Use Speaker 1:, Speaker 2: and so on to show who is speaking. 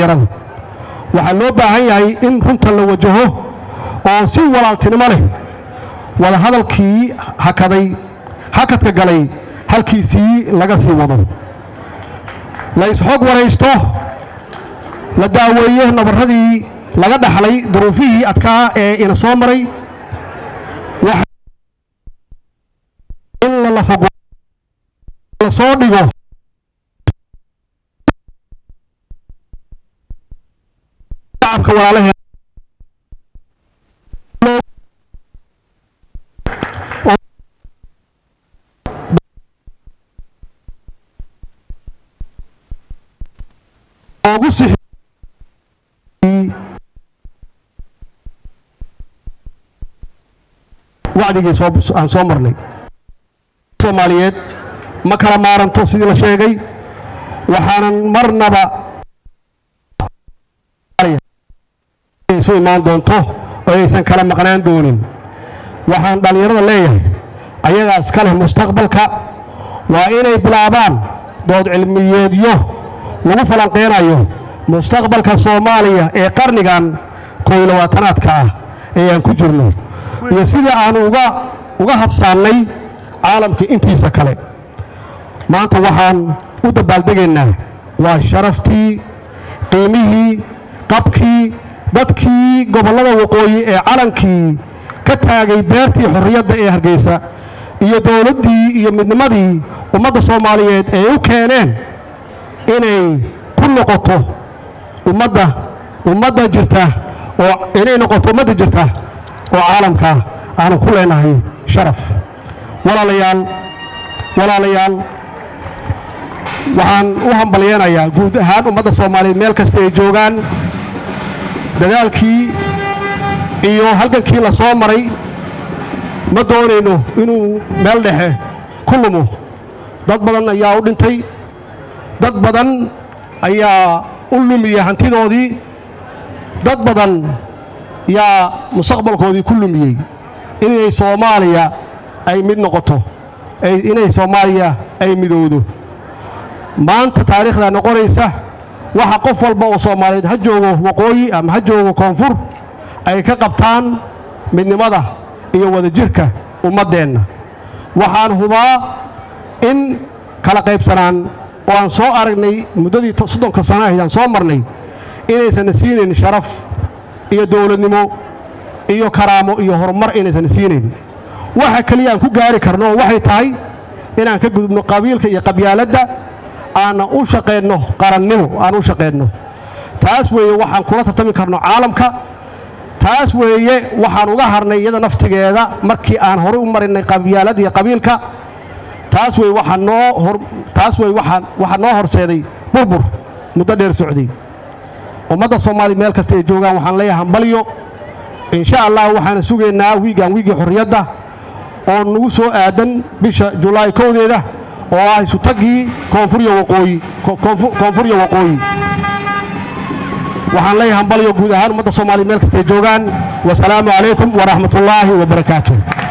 Speaker 1: dhalinyarada waxaa loo baahan yahay in runta la wajaho oo si walaaltinimo leh wada hadalkii hakadka galay halkiisii laga sii wado la isxog waraysto la daaweeyo nabaradii laga dhaxlay duruufihii adkaa ee ina soo maray in la fogo la soo dhigo shacabka walaalaheena ugu sii wacdigii aan soo marnay Soomaaliyeed ma kala maaranto sidii la sheegay waxaanan marnaba soo imaan doonto oo aysan kala maqnaan doonin waxaan dhalinyarada leeyahay ayaga iska leh mustaqbalka waa inay bilaabaan dood cilmiyeedyo lagu falanqeynayo mustaqbalka Soomaaliya ee qarnigan 21aadka ah ee aan ku jirno iyo sida aan uga habsaanay caalamka intiisa kale maanta waxaan u dabaaldegaynaa waa sharaftii qiimihii qabkii dadkii gobollada waqooyi ee calankii ka taagay beertii xorriyadda ee Hargeysa iyo dawladdii iyo midnimadii ummadda Soomaaliyeed ee u keeneen inay ku noqoto ummadda jirta oo inay noqoto ummadda jirta oo caalamka aan ku leenahay sharaf walaalayaal waxaan u hambalyeeyaa guud ahaan ummadda Soomaaliyeed meel kasta ay joogaan dadaalkii iyo halgankii la soo maray ma doonayno inuu meel dhexe ku lumo dad badan ayaa u dhintay dad badan ayaa u lumiyay hantidoodii dad badan yaa mustaqbalkoodii ku lumiyay inay Soomaaliya ay mid noqoto inay Soomaaliya ay midowdo maanta taariikhda noqonaysa waxa qof walba oo Soomaaliyeed ha joogo waqooyi ama ha joogo koonfur ay ka qabtaan midnimada iyo wadajirka ummadeena waxaan hubaa in kala qaybsanaan oo aan soo aragnay muddadii 30 sano ah soo marnay inaysan siineen sharaf iyo dawladnimo iyo karaamo iyo horumar inaysan siineen waxa kaliya aan ku gaari karno waxay tahay inaan ka gudubno qabiilka iyo qabyaaladda aan u shaqeeyno qarannimo aan u shaqeeyno taas weeye waxaan kula tartami karno caalamka taas weeye waxaan uga harnay iyada naftigeeda markii aan hore u marinay qabyaaladda iyo qabiilka taas weeye waxaan noo horseeday burbur muddo dheer socday ummadda Soomaaliyeed meel kasta ay joogaan waxaan leeyahay hambalyo insha Allah waxaan sugeynaa wiigii xorriyadda oo nagu soo aadan bisha July 1 oo ah isu tagii koonfur iyo waqooyi waxaan leeyahay hambalyo guud ahaan ummadda Soomaaliyeed meel kasta ay joogaan wassalaamu calaykum wa rahmatullaahi wa barakaatuh